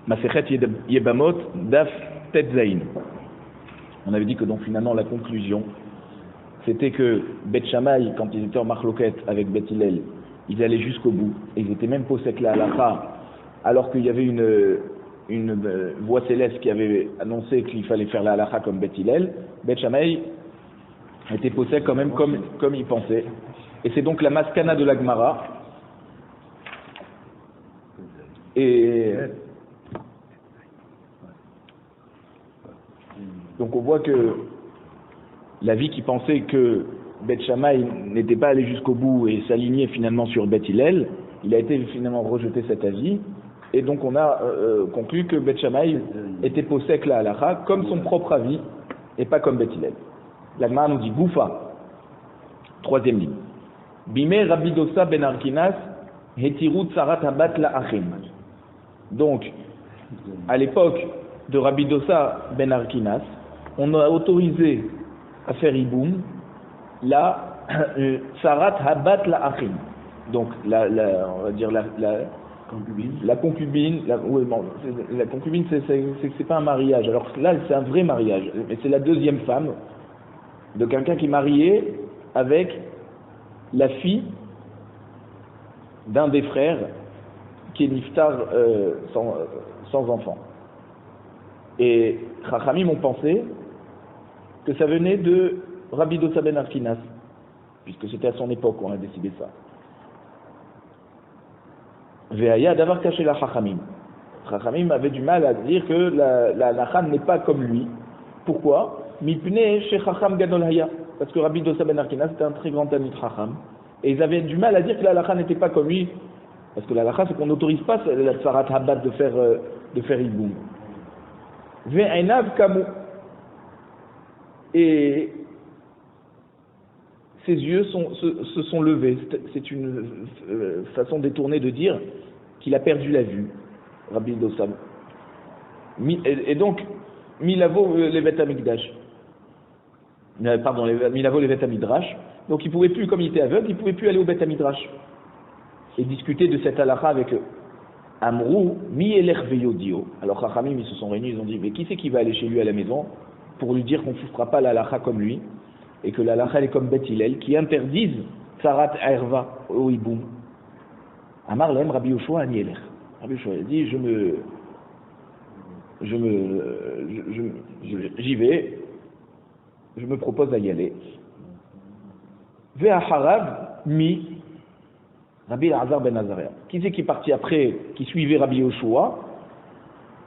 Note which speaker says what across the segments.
Speaker 1: Masechet Yebamot Daf Tetzain. On avait dit que donc finalement la conclusion, c'était que Beth Shammai, quand ils étaient en marloquette avec Beth Hillel, ils allaient jusqu'au bout, et ils étaient même posek la halakha, alors qu'il y avait une voix céleste qui avait annoncé qu'il fallait faire la halakha comme Beth Hillel. Beth Shammai était posek quand même comme il pensait. Et c'est donc la maskana de la Gemara. Et donc on voit que l'avis qui pensait que Beth Shammai n'était pas allé jusqu'au bout et s'alignait finalement sur Beth Hillel, il a été finalement rejeté cet avis, et donc on a conclu que Beth Shammai était posek la halakha comme son propre avis et pas comme Beth Hillel. La Gemara nous dit Goufa, troisième ligne. Bimé Rabbi Dosa ben Arkinas Hetirut Sarat Habat la Achim. Donc, à l'époque de Rabbi Dosa ben Arkinas, on a autorisé à faire iboum la Sarat Habat la Achim. Donc, on va dire la concubine. La concubine, la concubine, c'est pas un mariage. Alors là, c'est un vrai mariage, mais c'est la deuxième femme de quelqu'un qui est marié avec la fille d'un des frères qui est niftar sans enfant. Et Chachamim ont pensé que ça venait de Rabbi Dosa ben Arkinas, puisque c'était à son époque qu'on a décidé ça. Ve'aya d'avoir caché la Chachamim. Chachamim avait du mal à dire que la halakha n'est pas comme lui. Pourquoi? Mipnei chez Chacham Gadol Haya. Parce que Rabbi Dosa ben Arkinas était un très grand ami de Chacham. Et ils avaient du mal à dire que la halakha n'était pas comme lui. Parce que la halakha, c'est qu'on n'autorise pas la Sarat Habat de faire iboum. Ve'enav Kamu. Et ses yeux se sont levés. C'est une façon détournée de dire qu'il a perdu la vue, Rabbi Dosa. Et donc, Milavo Levet Hamikdash. Pardon, Milavo Levet Hamidrash. Donc il ne pouvait plus, comme il était aveugle, il ne pouvait plus aller au Bet Hamidrash et discuter de cette halakha avec eux. Amrou, mi elech veyodio. Alors Chachamim, ils se sont réunis, ils ont dit, mais qui c'est qui va aller chez lui à la maison pour lui dire qu'on ne fera pas la halakha comme lui, et que la halakha est comme Beth Hillel, qui interdisent Sarat Erva au Iboum. Amar l'aime Rabbi Yoshua ani elech. Rabbi Yoshua a dit, j'y vais, je me propose à y aller. Ve'acharav mi Rabbi Elazar ben Azaria. Qui c'est qui est parti après, qui suivait Rabbi Yoshua?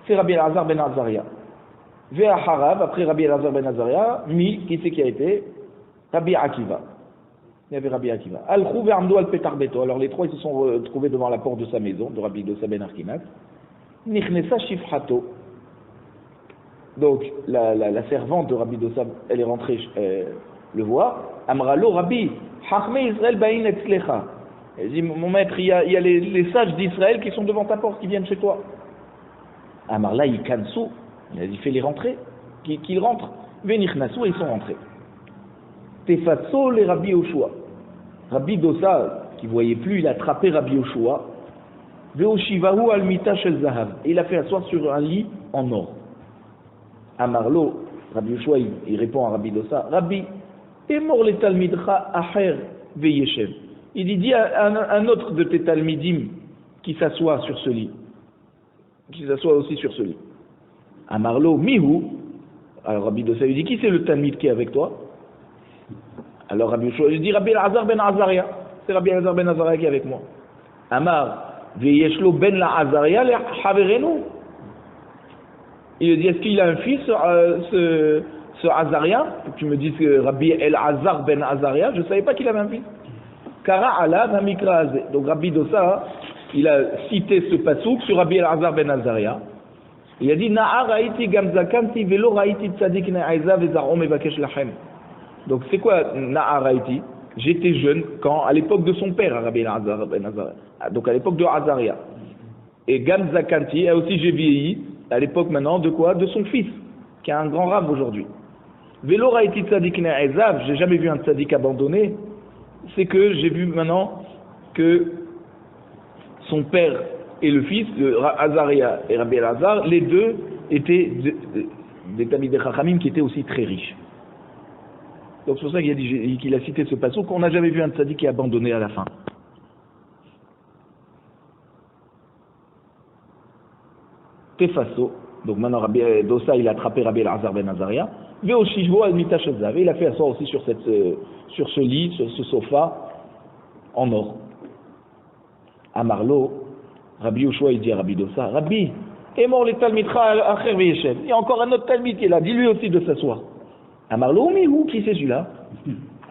Speaker 1: C'est Rabbi Elazar ben Azaria. Ve'acharav, après Rabbi Elazar ben Azaria, mi, qui c'est qui a été? Rabbi Akiva. Il y avait Rabbi Akiva. Al-Khou ve'amdo al-Petar Beto. Alors les trois, ils se sont retrouvés devant la porte de sa maison, de Rabbi Dosa ben Arkinas. Nichnesa shifhato. Donc la servante de Rabbi Dosa, elle est rentrée le voir. Amralo Rabbi, Chachme Israël ba'in etzlecha. Elle dit, mon maître, il y a les sages d'Israël qui sont devant ta porte, qui viennent chez toi. Amarla yikansu. Il a dit, fais-les rentrer, qu'ils rentrent. Venichnasu, et ils sont rentrés. Tefatso les Rabbi Yoshua. Rabbi Dosa, qui ne voyait plus, il a attrapé Rabbi Yoshua. Veoshivahu al-mita shel zahav. Et il a fait asseoir sur un lit en or. Amarlo, Rabbi Yoshua, il répond à Rabbi Dosa, Rabbi, emor le talmidcha acher veyeshev. Il dit, dis à un autre de tes talmidim qui s'assoit sur ce lit, qui s'assoit aussi sur ce lit. Amarlo, mihu. Alors Rabbi Dosa lui dit, qui c'est le talmid qui est avec toi? Alors Rabbi Yoshua lui dit, Rabbi Elazar ben Azaria. C'est Rabbi Elazar ben Azaria qui est avec moi. Amar, veyeshlo ben la Azaria le haverenu. Il lui dit, est-ce qu'il a un fils, ce Azaria? Tu me dis que Rabbi Elazar ben Azaria, je ne savais pas qu'il avait un fils. Kara alav hamikra azeh. Donc Rabbi Dosa, il a cité ce pasouk sur Rabbi Elazar ben Azaria. Il a dit, Na'a ra'iti gam zakanti velo ra'iti tzadik na'aiza vezarom evakesh lachem. Donc c'est quoi Na'a ra'iti? J'étais jeune quand, à l'époque de son père, Rabbi Elazar ben Azaria. Donc à l'époque de Azaria. Et gam zakanti, aussi j'ai vieilli, à l'époque maintenant de quoi? De son fils, qui est un grand rave aujourd'hui. Velo ra'iti tzadik na'aiza, j'ai jamais vu un tzadik abandonné. C'est que j'ai vu maintenant que son père et le fils, Azaria et Rabbi Elazar, les deux étaient des Talmidei Chachamim qui étaient aussi très riches. Donc c'est pour ça qu'il a cité ce passage qu'on n'a jamais vu un tzaddik qui est abandonné à la fin. Tefaso, donc maintenant Rabbi Dosa il a attrapé Rabbi Elazar ben Azaria, Veoshishvo al Mitashazave, il a fait asseoir aussi sur ce lit, sur ce sofa en or. Amarlo, Rabbi Yoshua il dit à Rabbi Dosa, Rabbi, est mort les Talmidcha acher veyeshev. Il y a encore un autre Talmid qui est là, dis-lui aussi de s'asseoir. Amarlo, mais où, qui c'est celui-là?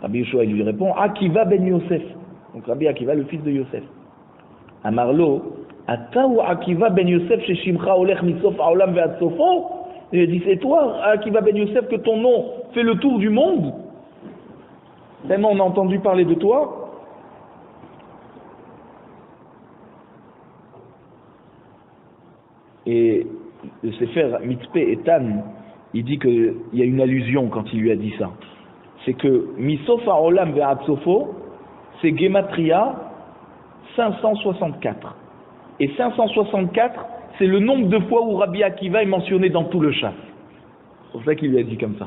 Speaker 1: Rabbi Yoshua il lui répond, Akiva ben Yosef. Donc Rabbi Akiva, le fils de Yosef. Amarlo, Ata ou Akiva ben Yosef chez Shimcha olech misof haolam ve'ad sofo. Il dit, c'est toi, Akiva ben Yosef, que ton nom fait le tour du monde. Tellement on a entendu parler de toi. Et le Sefer Mitzpeh Etan, il dit qu'il y a une allusion quand il lui a dit ça. C'est que Misof haolam ve'ad sofo, c'est Gematria 564. Et 564, c'est le nombre de fois où Rabbi Akiva est mentionné dans tout le Shas. C'est pour ça qu'il lui a dit comme ça.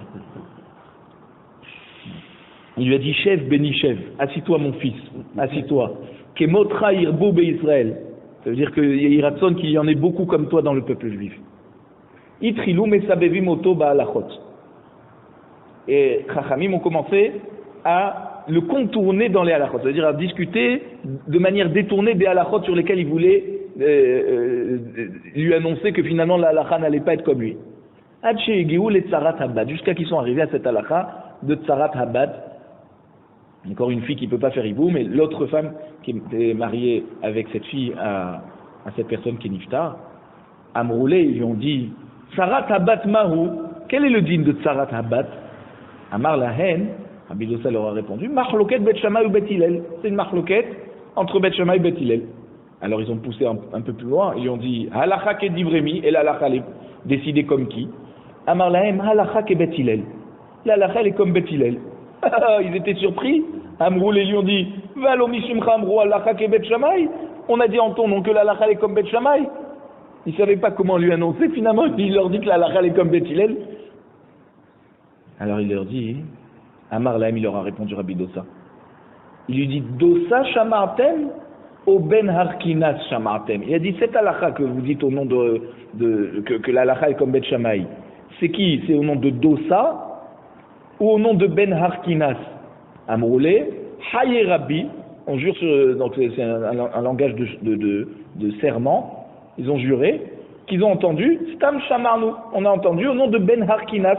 Speaker 1: Il lui a dit, Chef béni Chef, assis-toi mon fils, assis-toi. Kemotra irbo be'Israël. Ça veut dire qu'il y a ratson qu'il y en ait beaucoup comme toi dans le peuple juif. Itrilou mesabevim oto ba'alachot. Et Chachamim ont commencé à le contourner dans les halachot, c'est-à-dire à discuter de manière détournée des halachot sur lesquels il voulait lui annoncer que finalement la halacha n'allait pas être comme lui. Jusqu'à qu'ils sont arrivés à cette halacha de Tsarat Habad. Encore une fille qui ne peut pas faire hibou, mais l'autre femme qui était mariée avec cette fille à cette personne qui est niftar, Amroulé, ils lui ont dit Tsarat Habad Mahu, quel est le digne de Tsarat Habad? Amar Lahen, Rabbi Dosa leur a répondu Machloket Bet Shammai ou Bet Hillel. C'est une machloket entre Bet Shammai et Bet Hillel. Alors ils ont poussé un peu plus loin, ils ont dit Halacha ke divremi, et la halacha est décidée comme qui? Amar Lahem Halacha ke Bet Hillel. La halacha elle est comme Bet Hillel. Ils étaient surpris. Amroul et lui ont dit Valo mishimcha amrou halacha ke Bet Shammai. On a dit en ton nom que la halacha est comme Bet Shammai. Ils ne savaient pas comment lui annoncer, finalement il leur dit que la halacha est comme Bet Hillel. Alors il leur dit Amar Lahem, il leur a répondu Rabbi Dosa. Il lui dit Dosa shamartem au Ben Harkinas shamartem. Il a dit cette halakha que vous dites au nom que la halakha est comme Bet Shammai. C'est qui? C'est au nom de Dosa ou au nom de Ben Harkinas? Amroulé, Haye Rabbi, on jure donc c'est un langage de serment. Ils ont juré qu'ils ont entendu Stam Shamarnu. On a entendu au nom de Ben Harkinas.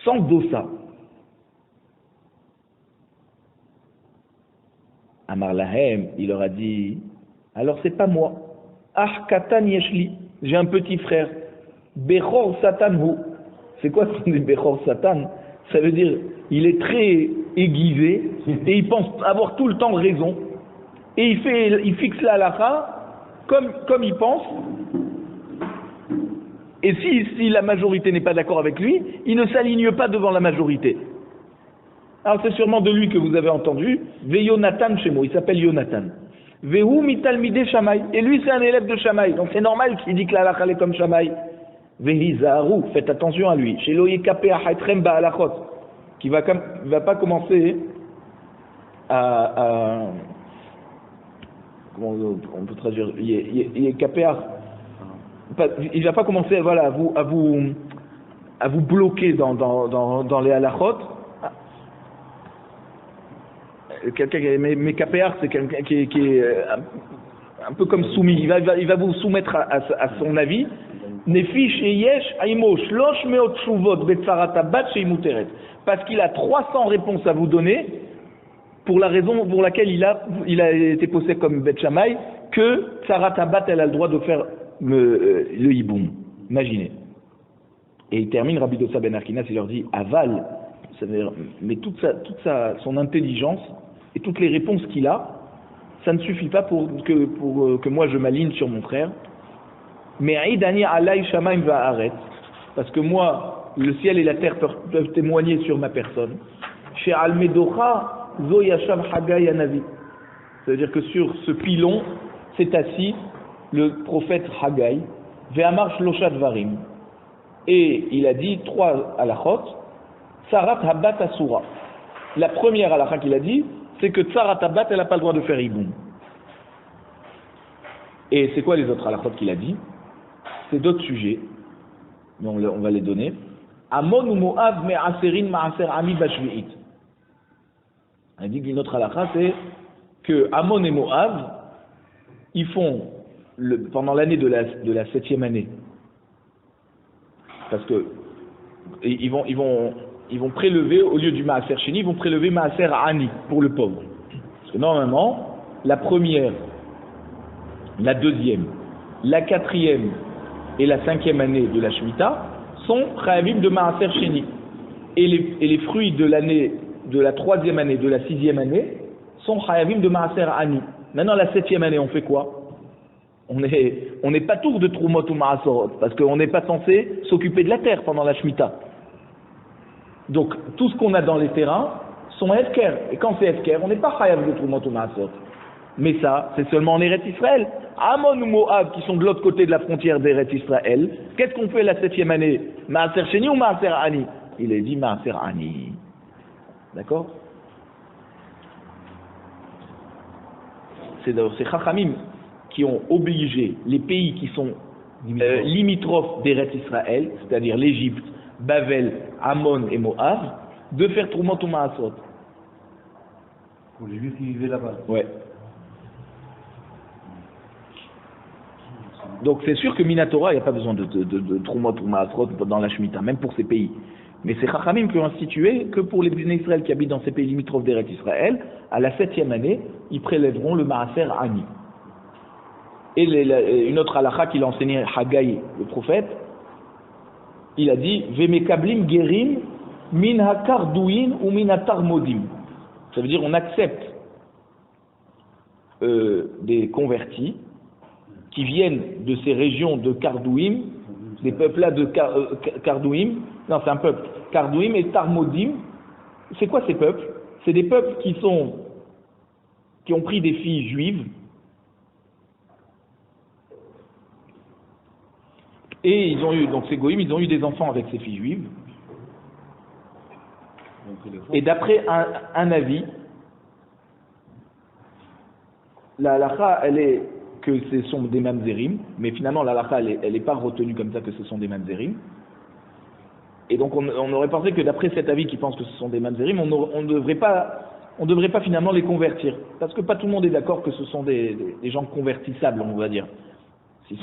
Speaker 1: Sans Dosa. Amar Lahem, il leur a dit, alors c'est pas moi. Ah Katan Yeshli, j'ai un petit frère. Bechor Satan hu. C'est quoi ce Bechor Satan? Ça veut dire, il est très aiguisé et il pense avoir tout le temps raison. Et il fixe la halakha comme il pense. Et si la majorité n'est pas d'accord avec lui, il ne s'aligne pas devant la majorité. Alors c'est sûrement de lui que vous avez entendu. Ve Yonatan chez moi, il s'appelle Yonatan. Vehu mitalmide Shammai. Et lui c'est un élève de Shammai. Donc c'est normal qu'il dit que la halakha est comme Shammai. Vehi Zaharu, faites attention à lui. Chez Loïkapé Ahatrem Ba'alachot. Qui va pas commencer à comment on peut traduire? Il va pas commencer voilà, à vous bloquer dans les halachot. Mais KPR, c'est quelqu'un qui est un peu comme soumis. Il va vous soumettre à son avis. Parce qu'il a 300 réponses à vous donner pour la raison pour laquelle il a été posé comme Bet Shammai, que Tsarat Habat elle a le droit de faire le hiboum. Imaginez. Et il termine Rabbi Dosa ben Harkinas, il leur dit Aval, mais toute son intelligence et toutes les réponses qu'il a, ça ne suffit pas pour que moi je m'aligne sur mon frère. Mais Aïdani alay shamaim va'aret, parce que moi, le ciel et la terre peuvent témoigner sur ma personne. Chez Almedocha, zo yashav Haggai Hanavi. C'est-à-dire que sur ce pilon s'est assis le prophète Haggai, Ve'amar shlosha dvarim. Et il a dit 3 halachot, Tsarat habat asura. La première halakha qu'il a dit, c'est que Tsarat habat, elle n'a pas le droit de faire hiboum. Et c'est quoi les autres halakhot qu'il a dit? C'est d'autres sujets, mais on va les donner. Amon ou Moab me'aserin ma'aser ami bashvi'it. On dit qu'une autre halakha, c'est que Amon et Moab, ils font pendant l'année de la 7e année, parce que ils vont prélever, au lieu du Maaser Sheni, ils vont prélever Maaser Ani pour le pauvre. Parce que normalement, la première, la 2e, la 4e et la 5e année de la Shemitah sont Chayavim de Maaser Sheni. Et les fruits de l'année, de la 3e année, de la 6e année, sont Chayavim de Maaser Ani. Maintenant, la 7e année, on fait quoi? On n'est pas tour de Trumot ou Maasorot, parce qu'on n'est pas censé s'occuper de la terre pendant la Shemitah. Donc, tout ce qu'on a dans les terrains sont Hefker. Et quand c'est Hefker, on n'est pas Chayav de Trumot ou Maasorot. Mais ça, c'est seulement en Eretz Israël. Amon ou Moab, qui sont de l'autre côté de la frontière d'Eretz Israël, qu'est-ce qu'on fait la 7e année? Maaser Sheni ou Maaser Ani? Il est dit Maaser Ani. D'accord? C'est Chachamim qui ont obligé les pays qui sont limitrophes d'Eretz Israël, c'est-à-dire l'Égypte, Bavel, Ammon et Moab, de faire Trumot ou Maasorot.
Speaker 2: Pour les Juifs qui vivaient là-bas.
Speaker 1: Ouais. Donc c'est sûr que Minatora, il n'y a pas besoin de Trumot ou Maasorot dans la Shemitah, même pour ces pays. Mais c'est Chachamim qui ont institué que pour les Bnei Israël qui habitent dans ces pays limitrophes d'Eretz Israël, à la 7e année, ils prélèveront le Maaser Ani. Et une autre halakha qu'il a enseigné Haggai, le prophète, il a dit Vemekablim gerim min hakardouin ou min hatarmodim. Ça veut dire on accepte des convertis qui viennent de ces régions de Kardouim, des peuples-là de Kardouim, non c'est un peuple, Kardouim et Tarmodim. C'est quoi ces peuples? C'est des peuples qui ont pris des filles juives et ils ont eu, donc ces goïms, ils ont eu des enfants avec ces filles juives. Et d'après un avis, la halakha, elle est que ce sont des mamzerim, mais finalement la halakha, elle n'est pas retenue comme ça que ce sont des mamzerim. Et donc on aurait pensé que d'après cet avis qui pense que ce sont des mamzerim, on ne devrait pas finalement les convertir. Parce que pas tout le monde est d'accord que ce sont des gens convertissables, on va dire. S'ils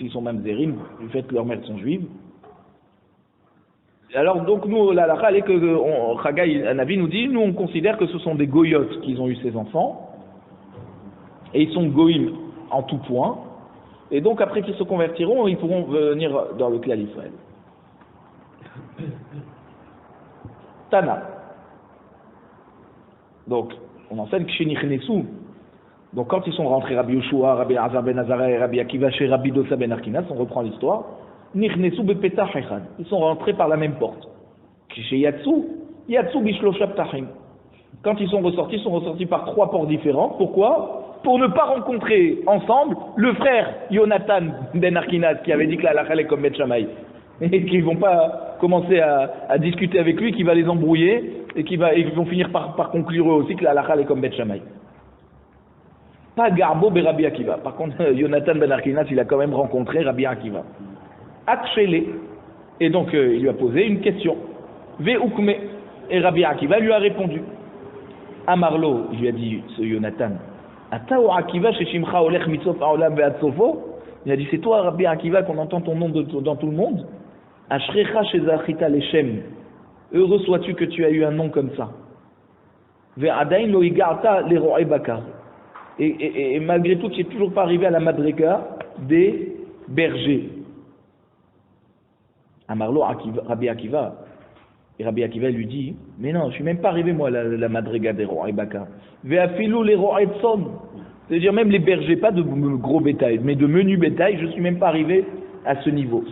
Speaker 1: sont mamzerim, du fait que leurs mères sont juives. Alors donc nous, la halakha, elle est que Haggai, un avis nous dit, nous on considère que ce sont des goyotes qui ont eu ces enfants, et ils sont goïm en tout point, et donc après qu'ils se convertiront, ils pourront venir dans le clan d'Israël. Tana. Donc, on enseigne que chez Nichnesou, donc quand ils sont rentrés, Rabbi Yoshua, Rabbi Azar ben Azara et Rabbi Akiva chez Rabbi Dosa ben Arkinas, on reprend l'histoire, Nichnesou bepetach echad, ils sont rentrés par la même porte. Chez Yatsu bishlosha ptachim. Quand ils sont ressortis par 3 portes différentes. Pourquoi? Pour ne pas rencontrer ensemble le frère Yonatan ben Arkinas qui avait dit que la halakha est comme Bet Shammai. Et qu'ils vont pas commencer à discuter avec lui, qui va les embrouiller et qu'ils vont finir par conclure eux aussi que la halakha est comme Bet Shammai. Pas Garbo be Rabbi Akiva. Par contre, Yonatan ben Arkinas, il a quand même rencontré Rabbi Akiva. Akshele. Et donc il lui a posé une question. Ve'ukme. Et Rabbi Akiva lui a répondu. Amarlo, il lui a dit ce Yonatan. Atao Akiva sheshimcha olech mitzof haolam ve'atzofo. Il a dit c'est toi Rabbi Akiva qu'on entend ton nom dans tout le monde. Ashrecha shezachita leshem. Heureux sois-tu que tu as eu un nom comme ça. Ve'adain lo igarta lero'e bakar. Et malgré tout, tu n'es toujours pas arrivé à la madrega des bergers. Amarlo Rabbi Akiva. Et Rabbi Akiva lui dit, mais non, je ne suis même pas arrivé moi à la madrega des ro'e bakar. Ve'afilou les ro'e tson. C'est-à-dire même les bergers, pas de gros bétail, mais de menu bétail, je ne suis même pas arrivé à ce niveau.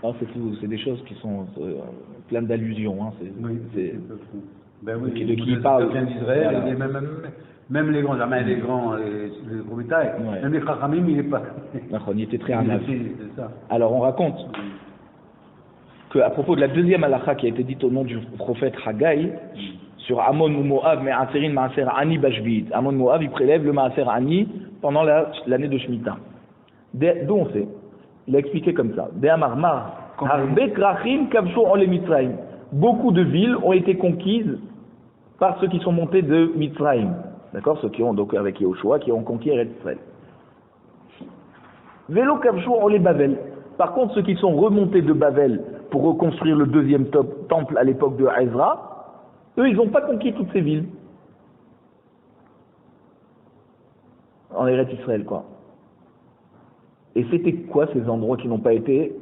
Speaker 1: Non, c'est des choses qui sont pleines d'allusions. Hein.
Speaker 2: Ben oui,
Speaker 1: de qui il parle
Speaker 2: d'Israël,
Speaker 1: voilà.
Speaker 2: et même les grands, jamais les grands, les gros bétail, même les Chachamim, il n'est pas.
Speaker 1: Il était très hanav.
Speaker 2: Ça.
Speaker 1: Alors on raconte qu'à propos de la deuxième halakha qui a été dite au nom du prophète Haggai, sur Amon ou Moab, Me'aserin Ma'aser Ani Bashvit. Amon Moab, il prélève le Ma'aser Ani pendant l'année de Shemitah. D'où on sait. Il a expliqué comme ça. Beaucoup de villes ont été conquises par ceux qui sont montés de Mitzrayim. D'accord? Ceux qui ont, donc avec Yehoshua, qui ont conquis Eretz Israël. Vélo Kavshu Ole Bavel. Par contre, ceux qui sont remontés de Bavel pour reconstruire le deuxième temple à l'époque de Ezra, eux, ils n'ont pas conquis toutes ces villes. En Eretz Israël, quoi. Et c'était quoi ces endroits qui n'ont pas été?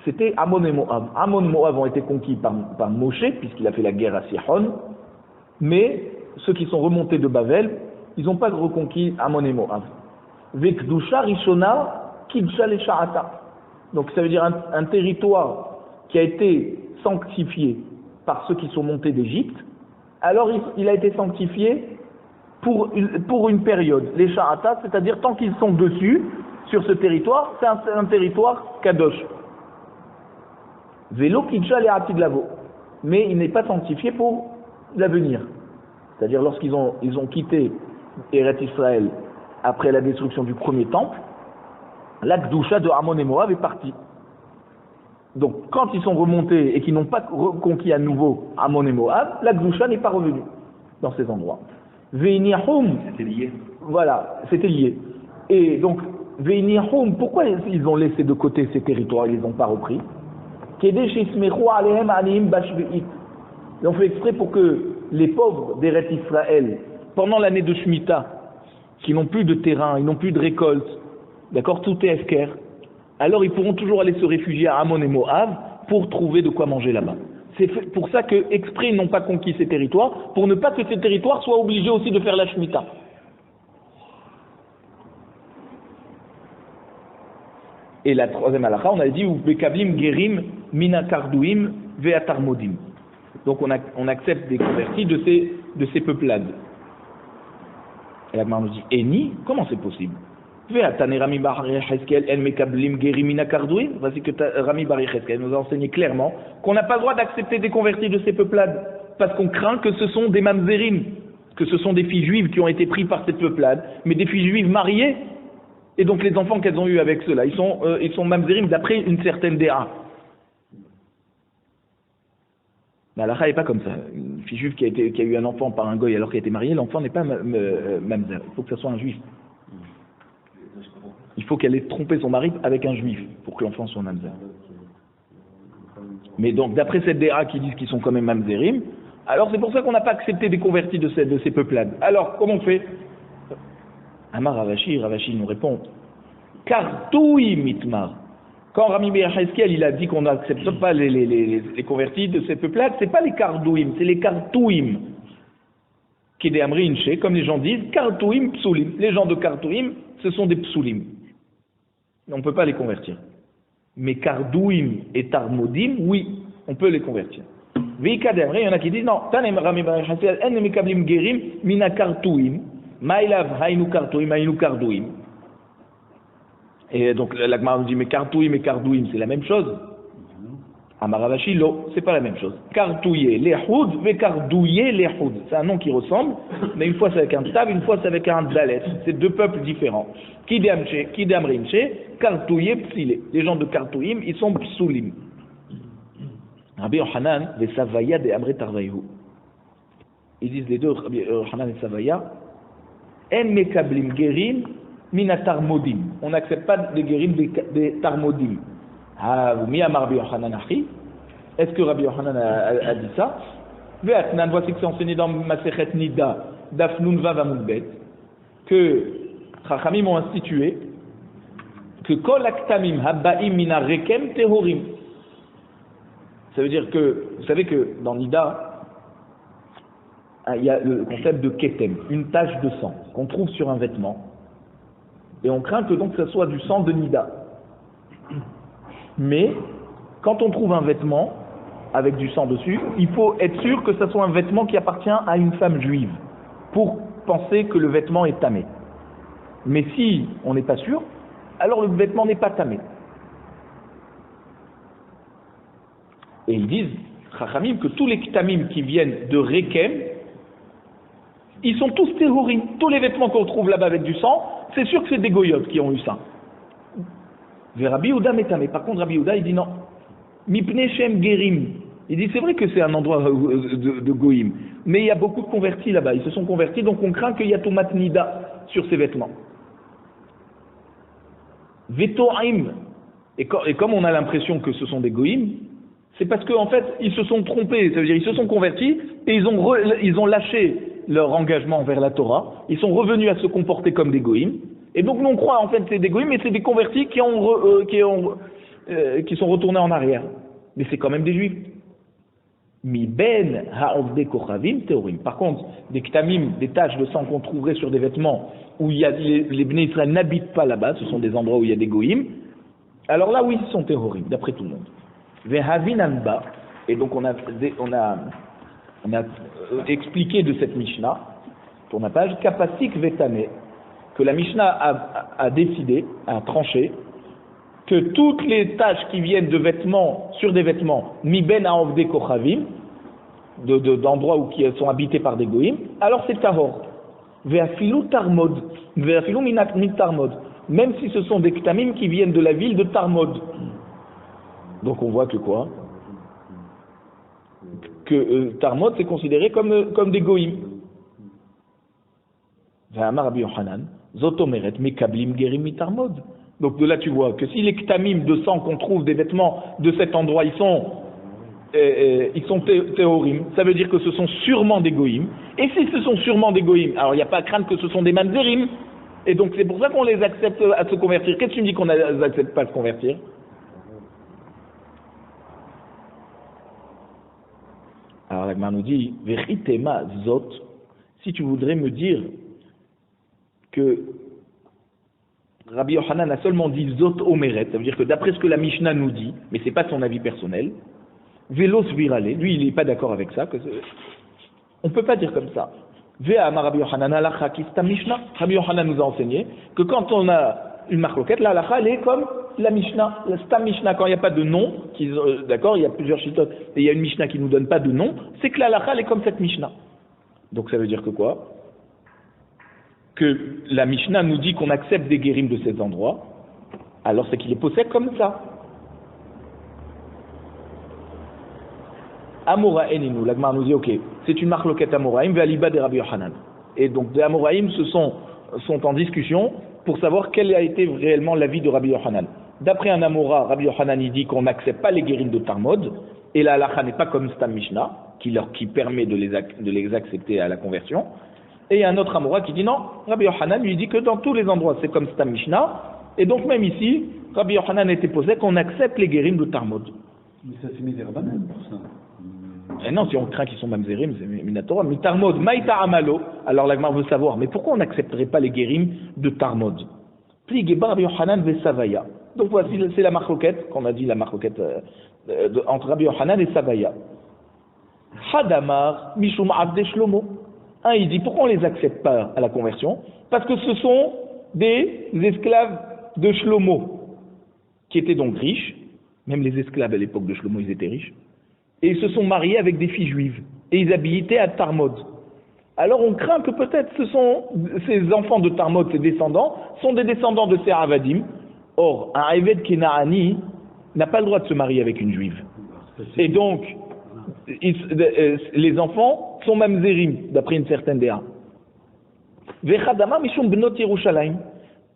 Speaker 1: C'était Amon et Moab. Amon et Moab ont été conquis par Moshe, puisqu'il a fait la guerre à Sihon. Mais ceux qui sont remontés de Bavel, ils n'ont pas reconquis Amon et Moab. Vekdusha Rishona Kidcha le Sha'ata. Donc ça veut dire un territoire qui a été sanctifié par ceux qui sont montés d'Égypte. Alors il a été sanctifié pour une période. Les Sha'ata, c'est-à-dire tant qu'ils sont dessus, sur ce territoire, c'est un territoire Kadosh. Vélo Kidcha le Atid Lavo. Mais il n'est pas sanctifié pour l'avenir. C'est-à-dire lorsqu'ils ont quitté Eretz Israël après la destruction du premier temple, la Kdusha de Amon et Moab est partie. Donc quand ils sont remontés et qu'ils n'ont pas reconquis à nouveau Amon et Moab, la Kdusha n'est pas revenue dans ces endroits. Ve'inihum,
Speaker 3: c'était lié.
Speaker 1: Voilà, c'était lié. Et donc, Ve'inihum, pourquoi ils ont laissé de côté ces territoires, ils ne les ont pas repris? Ils ont fait exprès pour que les pauvres d'Eretz Israël, pendant l'année de Shemitah, qui n'ont plus de terrain, ils n'ont plus de récolte, d'accord, tout est Efker, alors ils pourront toujours aller se réfugier à Amon et Moab pour trouver de quoi manger là-bas. C'est pour ça que exprès ils n'ont pas conquis ces territoires, pour ne pas que ces territoires soient obligés aussi de faire la Shemitah. Et la troisième halakha, on a dit Bekablim Gerim Mina Kardouim Ve'atarmodim. Donc on accepte des convertis de ces peuplades. Et la Gemara nous dit Eni, comment c'est possible? Voici que Rami Bar Yecheskel nous a enseigné clairement qu'on n'a pas le droit d'accepter des convertis de ces peuplades, parce qu'on craint que ce sont des mamzerim, que ce sont des filles juives qui ont été prises par ces peuplades, mais des filles juives mariées, et donc les enfants qu'elles ont eus avec ceux-là, ils sont mamzerim d'après une certaine déa. La halakha n'est pas comme ça. Une fille juive qui a eu un enfant par un goy alors qu'elle a été mariée, l'enfant n'est pas mamzer. Il faut que ce soit un juif. Il faut qu'elle ait trompé son mari avec un juif pour que l'enfant soit mamzer. Mais donc, d'après cette déra qui disent qu'ils sont quand même mamzerim, alors c'est pour ça qu'on n'a pas accepté des convertis de ces peuplades. Alors, comment on fait? Amar Ravashi nous répond Kartoui mitmar. Quand Rami Bar Yecheskel il a dit qu'on n'accepte pas les convertis de ces peuplades, c'est pas les Kardouim, c'est les Kartouim. Kede Amri Inche, comme les gens disent, Kartouim Psulim. Les gens de Kartouim, ce sont des Psulim. On ne peut pas les convertir. Mais Kardouim et Tarmodim, oui, on peut les convertir. Veikade Amri, il y en a qui disent non, Tanem Rami Bar Yecheskel, En Mekablim Gerim, Mina Kartouim, Maïlav Hainu Kartouim, Hainu Kardouim. Et donc la Gemara nous dit mais Kartouim et Kardouim c'est la même chose. Amaravashi lo, c'est pas la même chose. Kartouye les houd, ve Kardouye les houd. C'est un nom qui ressemble, mais une fois c'est avec un tav, une fois c'est avec un dalet. C'est deux peuples différents. Kidamrinche, Kartouye psile. Les gens de Kartouim, ils sont psulim. Rabbi Yochanan, ve Savaya de Amre Tarvayu. Ils disent les deux, Rabbi Yochanan et Savaya, En mekablim gerim, Mina Tarmodim. On n'accepte pas des guérim des Tarmodim. Ah, mi amar Rabbi Yochanan achi. Est-ce que Rabbi Yochanan a dit ça? Ve'atnan, voici que c'est enseigné dans Masechet Nida, Daf Nun Vav Amud Bet, que Chachamim ont institué que Kol Aktamim Habbaim Mina Rekem Tehorim. Ça veut dire que, vous savez que dans Nida, il y a le concept de Ketem, une tache de sang qu'on trouve sur un vêtement. Et on craint que donc ce soit du sang de Nida. Mais quand on trouve un vêtement avec du sang dessus, il faut être sûr que ce soit un vêtement qui appartient à une femme juive pour penser que le vêtement est tamé. Mais si on n'est pas sûr, alors le vêtement n'est pas tamé. Et ils disent, Chachamim, que tous les ktamim qui viennent de Rekem, ils sont tous terrorim. Tous les vêtements qu'on trouve là-bas avec du sang, c'est sûr que c'est des goyotes qui ont eu ça. Rabbi Yehuda métamé. Par contre, Rabbi Yehuda, il dit non. Mipne Shem Gerim. Il dit c'est vrai que c'est un endroit de goïm, mais il y a beaucoup de convertis là-bas. Ils se sont convertis, donc on craint qu'il y a Tomat Nida sur ces vêtements. Veto'im. Et comme on a l'impression que ce sont des goïm, c'est parce qu'en fait, ils se sont trompés. Ça veut dire ils se sont convertis et ils ont lâché leur engagement envers la Torah. Ils sont revenus à se comporter comme des goïm. Et donc, nous, on croit, en fait, c'est des goïm, mais c'est des convertis qui sont retournés en arrière. Mais c'est quand même des juifs. Mi ben ha'ovde kochavim teorim. Par contre, des ktamim, des taches de sang qu'on trouverait sur des vêtements où il y a les Bnei Israël n'habitent pas là-bas, ce sont des endroits où il y a des goïm, alors là, oui, ils sont terrorim, d'après tout le monde. Vehavin anba, et donc on a expliqué de cette Mishnah, pour ma page, kapasik vetane, que la Mishnah a décidé, a tranché, que toutes les taches qui viennent de vêtements, sur des vêtements, mi ben ha'ovde kochavim, d'endroits où qui sont habités par des goïm, alors c'est tahor. Ve'afilu tarmod, ve'afilu min tarmod, même si ce sont des ktamim qui viennent de la ville de Tarmod. Donc on voit que quoi? Que Tarmod c'est considéré comme des goïm. Ve'amar Rabbi Yochanan, zotomeret mekablim gerim mi Tarmod. Donc de là tu vois que si les ktamim de sang qu'on trouve des vêtements de cet endroit, ils sont théorim, ça veut dire que ce sont sûrement des goïm. Et si ce sont sûrement des goïm, alors il n'y a pas à craindre que ce sont des mamzerim. Et donc c'est pour ça qu'on les accepte à se convertir. Qu'est-ce que tu me dis qu'on ne les accepte pas à se convertir? Alors la Gemara nous dit, Vechitema zot, si tu voudrais me dire que Rabbi Yochanan a seulement dit zot omeret, ça veut dire que d'après ce que la Mishnah nous dit, mais c'est pas son avis personnel, velos virale, lui il n'est pas d'accord avec ça, on ne peut pas dire comme ça. Ve'amar Rabbi Yochanan alacha ki stam Mishnah, Rabbi Yochanan nous a enseigné que quand on a une marloquette, la halacha elle est comme la Mishnah, la stam Mishnah, quand il n'y a pas de nom, d'accord, il y a plusieurs chitotes, et il y a une Mishnah qui ne nous donne pas de nom, c'est que la halacha elle est comme cette Mishnah. Donc ça veut dire que quoi? Que la Mishnah nous dit qu'on accepte des guérim de ces endroits, alors c'est qu'il est possède comme ça. Amoraïm, la Gemara nous dit, ok, c'est une marloquette Amoraïm, ve'aliba de Rabbi Yochanan. Et donc des Amoraïm sont en discussion pour savoir quel a été réellement l'avis de Rabbi Yochanan. D'après un Amora, Rabbi Yochanan il dit qu'on n'accepte pas les guérim de Tarmod, et la halacha n'est pas comme Stam Mishnah, qui permet de les accepter à la conversion. Et il y a un autre Amora qui dit non, Rabbi Yochanan lui dit que dans tous les endroits c'est comme Stam Mishnah, et donc même ici, Rabbi Yochanan était posé qu'on accepte les guérim de Tarmod.
Speaker 2: Mais ça c'est mis des rabbanan pour ça.
Speaker 1: Et non, si on craint qu'ils sont mamzerim, c'est minatora. Mais Tarmod, maïta amalo, alors la Gemara veut savoir, mais pourquoi on n'accepterait pas les guérim de Tarmod? Pligeba Rabbi Yochanan ve Savaya. Donc voici, c'est la marloquette, qu'on a dit la marloquette entre Rabbi Yochanan et Savaya. Hadamar, Mishum Avde Shlomo. Il dit pourquoi on ne les accepte pas à la conversion? Parce que ce sont des esclaves de Shlomo, qui étaient donc riches, même les esclaves à l'époque de Shlomo, ils étaient riches, et ils se sont mariés avec des filles juives, et ils habitaient à Tarmod. Alors on craint que peut-être ces enfants de Tarmod, ces descendants, sont des descendants de ces Avadim. Or, un Eved Kenaani n'a pas le droit de se marier avec une juive. Et donc, les enfants sont mamzerim, d'après une certaine déa. Vechadama mishum benot Yerushalayim.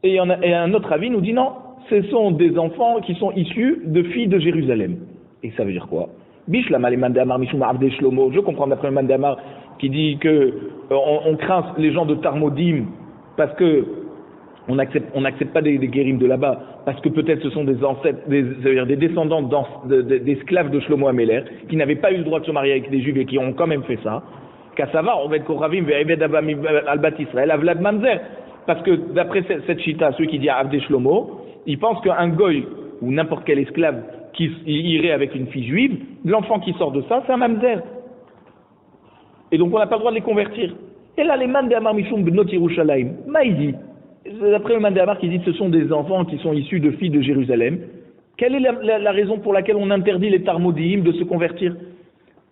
Speaker 1: Et un autre avis nous dit non, ce sont des enfants qui sont issus de filles de Jérusalem. Et ça veut dire quoi? Bishlama le mandamar mishum avde shlomo. Je comprends d'après le mandamar qui dit que on craint les gens de Tarmodim parce que on n'accepte pas des guérim de là-bas parce que peut-être ce sont des ancêtres, des descendants d'esclaves de Shlomo Améler qui n'avaient pas eu le droit de se marier avec des juifs et qui ont quand même fait ça. Kassava, on va être koravim ve'eved abami al-bat Israël avlad mamzer. Parce que d'après cette chita, celui qui dit Avde Shlomo, il pense qu'un goy ou n'importe quel esclave qui irait avec une fille juive, l'enfant qui sort de ça, c'est un mamzer. Et donc on n'a pas le droit de les convertir. Et là, les man de Amar Mishum Bnot Yerushalayim, Maïdi, d'après le man de Amar qui dit que ce sont des enfants qui sont issus de filles de Jérusalem, quelle est la raison pour laquelle on interdit les Tarmodim de se convertir?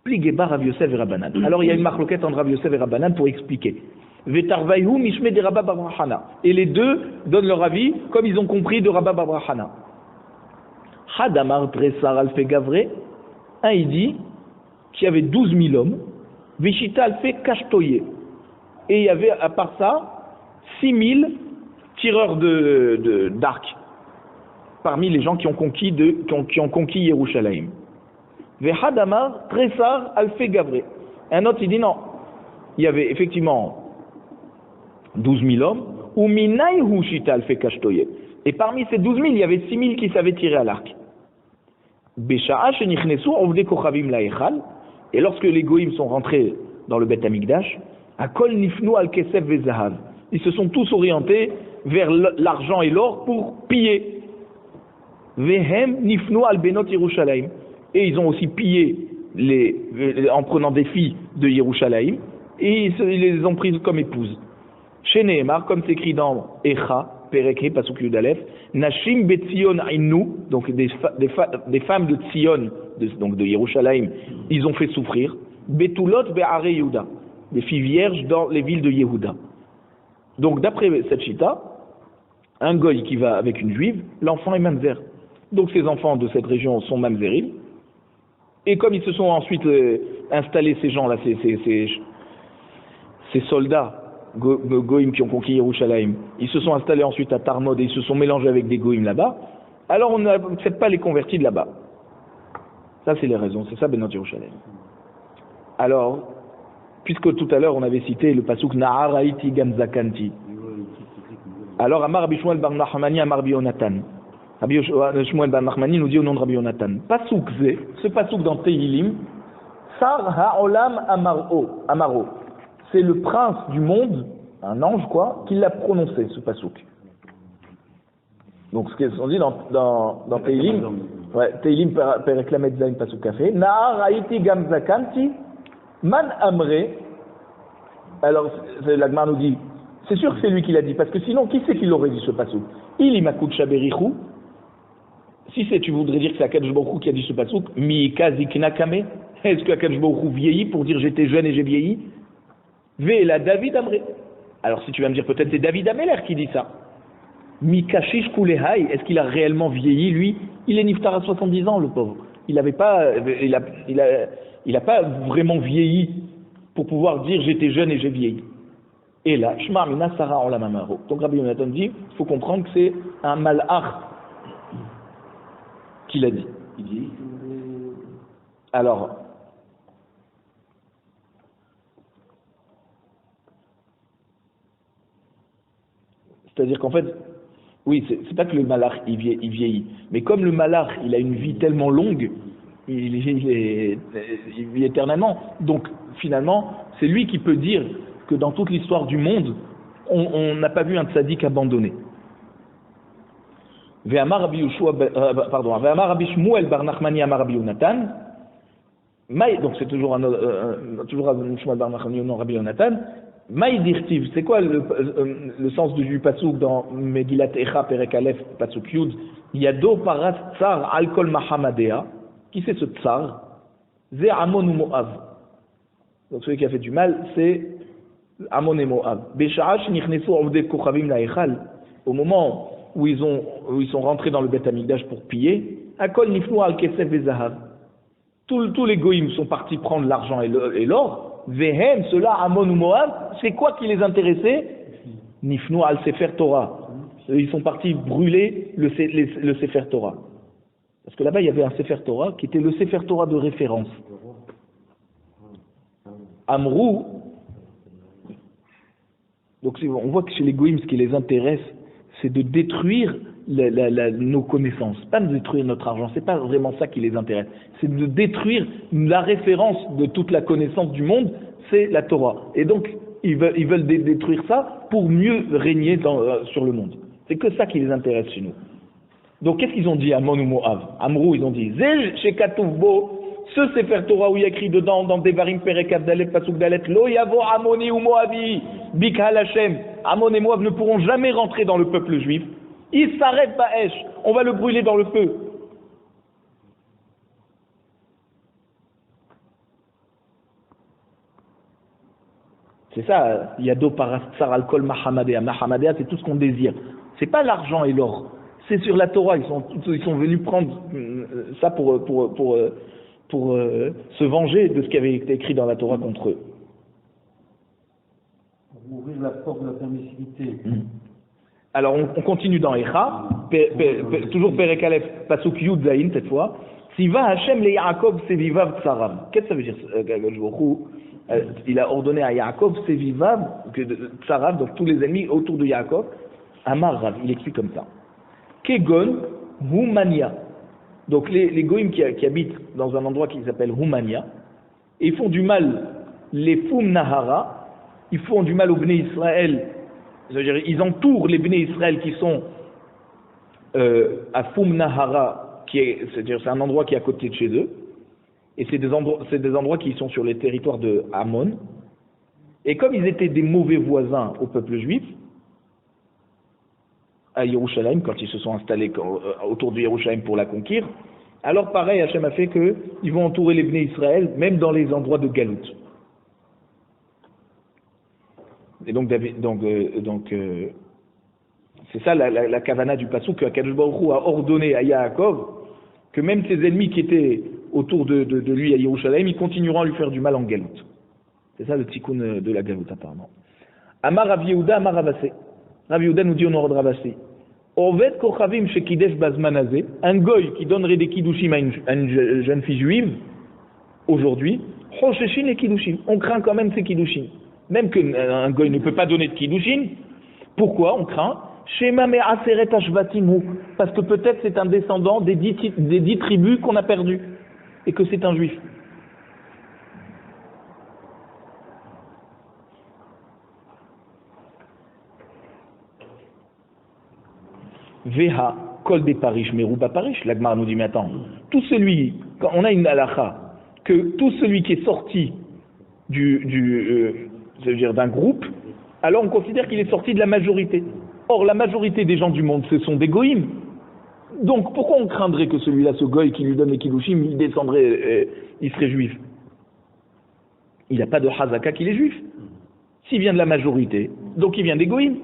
Speaker 1: Pligeba Rav Yosef et Rabbanan. Alors il y a une marloquette entre Rav Yosef et Rabbanan pour expliquer. Vetarvaïhu Mishme de Rabba Babrahana. Et les deux donnent leur avis comme ils ont compris de Rabba Babrahana. Hadamar Tresar Alfe Gavre, un il dit qu'il y avait 12 000 hommes, Vishita Alfe Kashtoye. Et il y avait à part ça 6 000 tireurs d'arc parmi les gens qui ont conquis Yerushalayim. Vehadamar Tresar Alfe Gavre. Un autre il dit non, il y avait effectivement 12 000 hommes, ou Minaïhu Shita Alfe Kashtoye. Et parmi ces 12 000, il y avait 6 000 qui savaient tirer à l'arc. Besha'a Shenichnesu Ovde Kochavim Laechal. Et lorsque les goïms sont rentrés dans le Beth Amikdash, Akol Nifnu Al Kesef Vezahav. Ils se sont tous orientés vers l'argent et l'or pour piller. Vehem Nifnu Al Benot Yerushalayim. Et ils ont aussi pillé en prenant des filles de Yerushalayim, et ils les ont prises comme épouses. Chez Nehemar, comme c'est écrit dans Echa, Perekri, Pasuk Yudalef, Nashim Betzion Ainu, donc des femmes de Tzion, donc de Yerushalayim, ils ont fait souffrir. Betulot Be'are Yehuda, des filles vierges dans les villes de Yehuda. Donc d'après cette chita, un goy qui va avec une juive, l'enfant est mamzer. Donc ces enfants de cette région sont mamzeril. Et comme ils se sont ensuite installés, ces gens-là, ces soldats goïm qui ont conquis Yerushalayim, ils se sont installés ensuite à Tarmod et ils se sont mélangés avec des goïm là-bas, alors on n'accepte pas les convertis de là-bas. Ça, c'est les raisons, c'est ça Benot Yerushalayim. Alors, puisque tout à l'heure on avait cité le pasuk Na'ar Haïti Gamzakanti, alors Amar Rabbi Shmuel bar Nachmani Amar Rabbi Yonatan. Rabbi Shmuel bar Nachmani nous dit au nom de Rabbi Yonatan, pasuk ze, ce pasuk dans Tehilim, Sar Ha'olam Amaro. C'est le prince du monde, un ange quoi, qui l'a prononcé, ce pasuk. Donc ce qu'on dit dans Tehilim, Tehilim Pereklamet Zain pasuk café, Na'ar Haïti Gamzakanti Man Amre. Alors l'Agmar nous dit, c'est sûr que c'est lui qui l'a dit, parce que sinon qui c'est qui l'aurait dit ce pasuk? Il imakut Shaberichu. Si tu voudrais dire que c'est Akadosh Baruch Hu qui a dit ce pasuk, Mi Kazikna Kame, est-ce que Akadosh Baruch Hu vieillit pour dire j'étais jeune et j'ai vieilli? Ve'ela David Amre. Alors si tu vas me dire peut-être c'est David Ameler qui dit ça. Mi Kashish Kulehai, est-ce qu'il a réellement vieilli lui? Il est niftar à 70 ans le pauvre. Il a pas vraiment vieilli pour pouvoir dire j'étais jeune et j'ai vieilli. Et là, Shma Mina Sarah en la mamaro. Donc Rabbi Yonatan dit, il faut comprendre que c'est un malach qui l'a dit. Alors, c'est-à-dire qu'en fait, oui, c'est pas que le malach il vieillit, mais comme le malach il a une vie tellement longue, il vit éternellement. Donc finalement, c'est lui qui peut dire que dans toute l'histoire du monde, on n'a pas vu un tzaddik abandonné. Ve'amar Rabbi Shmuel bar Nachmani amar Rabbi Yonatan. Donc c'est toujours Shmuel bar Nachmani non Rabbi Yonatan. Maï dirtiv, c'est quoi le sens du pasuk dans Megillat Echa Perek Aleph pasuk Yud? Yado parat tsar al kol mahamadea. Qui c'est ce tsar? Ze Amon ou Moav. Donc celui qui a fait du mal, c'est Amon et Moav. Besha'ash nichnesu ovde kochavim laechal. Au moment où ils sont rentrés dans le Beth Amikdash pour piller, Akol nifnu al kesef vezahav. Tous les goïms sont partis prendre l'argent et l'or. Vehem, cela Amon ou Moav, c'est quoi qui les intéressait? Nifnu al sefer Torah. Ils sont partis brûler le sefer Torah. Parce que là-bas, il y avait un Sefer Torah qui était le Sefer Torah de référence. Amrou, donc on voit que chez les goïms, ce qui les intéresse, c'est de détruire nos connaissances, pas de détruire notre argent, c'est pas vraiment ça qui les intéresse, c'est de détruire la référence de toute la connaissance du monde, c'est la Torah. Et donc, ils veulent détruire ça pour mieux régner sur le monde. C'est que ça qui les intéresse chez nous. Donc qu'est-ce qu'ils ont dit, Amon ou Moab? Amrou, ils ont dit, Zel Shekatouvbo, ce Sefer Torah où il y a écrit dedans, dans Devarim Perek Dalet, Pasuk Dalet, Lo Yavo Amoni ou Moabi, Bikal Hashem. Amon et Moab ne pourront jamais rentrer dans le peuple juif. Ils s'arrêtent Baesh, on va le brûler dans le feu. C'est ça, Yado Parasar Alkol Mahamadea. Mahamadea, c'est tout ce qu'on désire. C'est pas l'argent et l'or. C'est sur la Torah. Ils sont venus prendre ça pour se venger de ce qui avait été écrit dans la Torah contre eux.
Speaker 2: Pour ouvrir la porte de la permissivité.
Speaker 1: Alors on continue dans Echa, toujours Perek Aleph, Pasuk Yud Zayin cette fois. Siva Hashem le Yaakov Sevivav Tsarav. Qu'est-ce que ça veut dire? Il a ordonné à Yaakov Sevivav, Tsarav, donc tous les ennemis autour de Yaakov. Amar Rav, il explique comme ça. Kegon Humania. Donc les goïms qui habitent dans un endroit qui s'appelle Humania, et ils font du mal, les Fum Nahara, ils font du mal aux Bnei Israël, c'est-à-dire ils entourent les Bnei Israël qui sont à Fum Nahara, c'est-à-dire c'est un endroit qui est à côté de chez eux, et c'est des endroits qui sont sur les territoires de Ammon, et comme ils étaient des mauvais voisins au peuple juif, à Yerushalayim, quand ils se sont installés autour de Yerushalayim pour la conquérir, alors pareil, Hachem a fait qu'ils vont entourer les Bnei Israël, même dans les endroits de Galout. Et donc c'est ça la kavana du pasuk, que Akadosh Baruch Hu a ordonné à Yaakov que même ses ennemis qui étaient autour de lui à Yerushalayim, ils continueront à lui faire du mal en Galout. C'est ça le tikkun de la Galout apparemment. Amar Rav Yehuda, Amar Ravasé. Rav Yehuda nous dit au ordre Ravasé. Oved kochavim shekidesh bazmanazé, un goy qui donnerait des kiddushim à une jeune fille juive, aujourd'hui, chosheshin et kiddushim. On craint quand même ces kiddushim. Même qu'un goy ne peut pas donner de kiddushim. Pourquoi on craint? Shema me'aseret ashvatim, parce que peut-être c'est un descendant des 10 tribus qu'on a perdues, et que c'est un juif. Veha, kol de parish, merouba parish. L'Agmar nous dit, mais attends, quand on a une halakha, que tout celui qui est sorti d'un groupe, alors on considère qu'il est sorti de la majorité. Or, la majorité des gens du monde, ce sont des goïms. Donc, pourquoi on craindrait que celui-là, ce goï qui lui donne les kiddushim, il descendrait, il serait juif? Il n'y a pas de hazaka qu'il est juif. S'il vient de la majorité, donc il vient des goïms.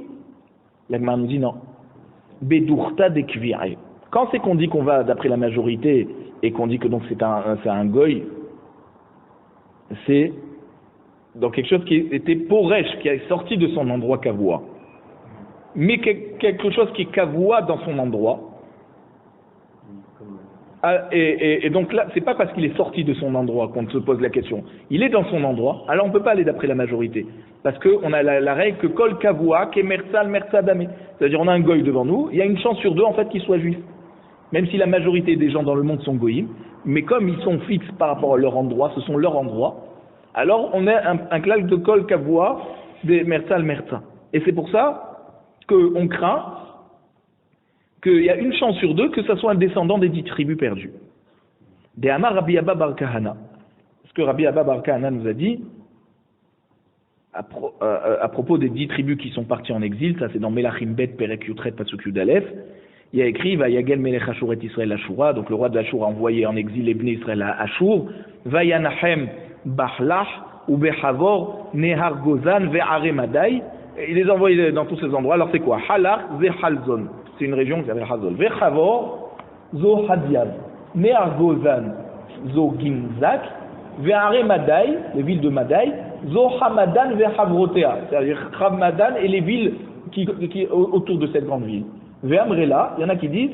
Speaker 1: L'Agmar nous dit non. Bedurta de Kvire. Quand c'est qu'on dit qu'on va d'après la majorité et qu'on dit que donc c'est un goy, c'est donc quelque chose qui était poresh, qui est sorti de son endroit kavoua. Mais quelque chose qui est kavoua dans son endroit. Et donc là, c'est pas parce qu'il est sorti de son endroit qu'on se pose la question. Il est dans son endroit, alors on ne peut pas aller d'après la majorité. Parce qu'on a la règle que kol kavoua, ke mersal mersadame. C'est-à-dire on a un goy devant nous, il y a une chance sur 2 en fait qu'il soit juif. Même si la majorité des gens dans le monde sont goyim, mais comme ils sont fixes par rapport à leur endroit, ce sont leurs endroits, alors on a un clal de kol kavoua, de mersal mersa. Et c'est pour ça qu'on craint qu'il y a une chance sur 2 que ce soit un descendant des 10 tribus perdues. De Amar Rabbi Abba bar Kahana. Ce que Rabbi Abba bar Kahana nous a dit à propos des 10 tribus qui sont parties en exil, ça c'est dans Melachim Bet, Perek Yutret, Pasuk Yud Aleph, il y a écrit Vayagel Melech Ashur et Israël Ashura, donc le roi de Ashur a envoyé en exil les Bnei Israël à Ashur, Vayanahem Bachlach, ou Bechavor, Nehar Gozan, Ve'are Madai, il les a envoyés dans tous ces endroits. Alors c'est quoi? Halach, Ve'halzon. C'est une région qui s'appelle Hazol. Vechavor, Zo Hadiab. Nehar Gozan, Zo Gimzak. Ve'are Madai, les villes de Madai. Zo Hamadan, Ve'havrotea. C'est-à-dire Hamadan et les villes qui autour de cette grande ville. Ve'amrela, il y en a qui disent,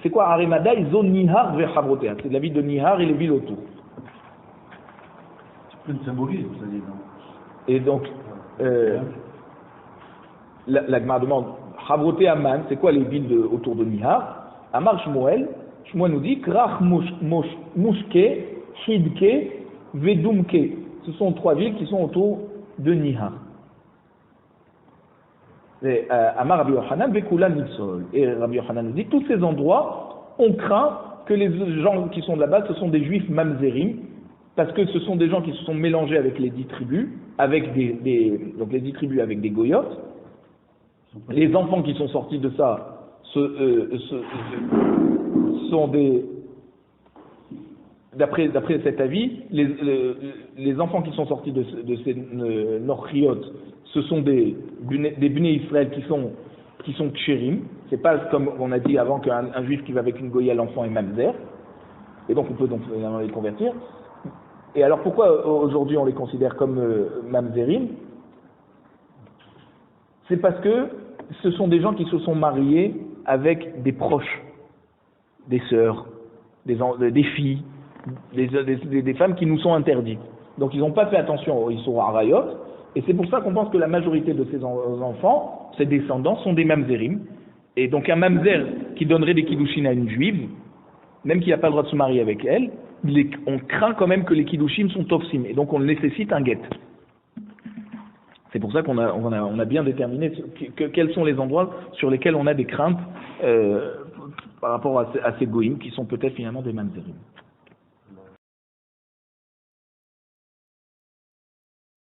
Speaker 1: c'est quoi Are Madai? Zo Nihar, Ve'havrotea. C'est la ville de Nihar et les villes autour.
Speaker 2: C'est une symbolisme, ça dit, non?
Speaker 1: Et donc, la Gemara demande, Havroté Amman, c'est quoi les villes autour de Nihar? Amar Shmuel nous dit, Krach Mushke, Hidke, Vedumke. Ce sont 3 villes qui sont autour de Nihar. Amar Rabbi Yochanan Bekulan Nitsol. Et Rabbi Yochanan nous dit, tous ces endroits, on craint que les gens qui sont là-bas, ce sont des juifs mamzerim, parce que ce sont des gens qui se sont mélangés avec les 10 tribus, avec donc les 10 tribus avec des goyotes. Les enfants qui sont sortis de ça sont des... D'après cet avis, les enfants qui sont sortis de ces norchiotes, ce sont des Bnei Israël qui sont kshérim. C'est pas comme on a dit avant qu'un juif qui va avec une goya l'enfant est mamzer. Et donc on peut donc les convertir. Et alors pourquoi aujourd'hui on les considère comme mamzerim? C'est parce que ce sont des gens qui se sont mariés avec des proches, des sœurs, des filles, des femmes qui nous sont interdites. Donc ils n'ont pas fait attention, ils sont arayot, et c'est pour ça qu'on pense que la majorité de ces enfants, ces descendants, sont des mamzerim. Et donc un mamzer qui donnerait des kiddushin à une juive, même qui n'a pas le droit de se marier avec elle, on craint quand même que les kiddushin sont tofsim, et donc on nécessite un guet. C'est pour ça qu'on a bien déterminé quels sont les endroits sur lesquels on a des craintes par rapport à ces goïms qui sont peut-être finalement des mamzerim.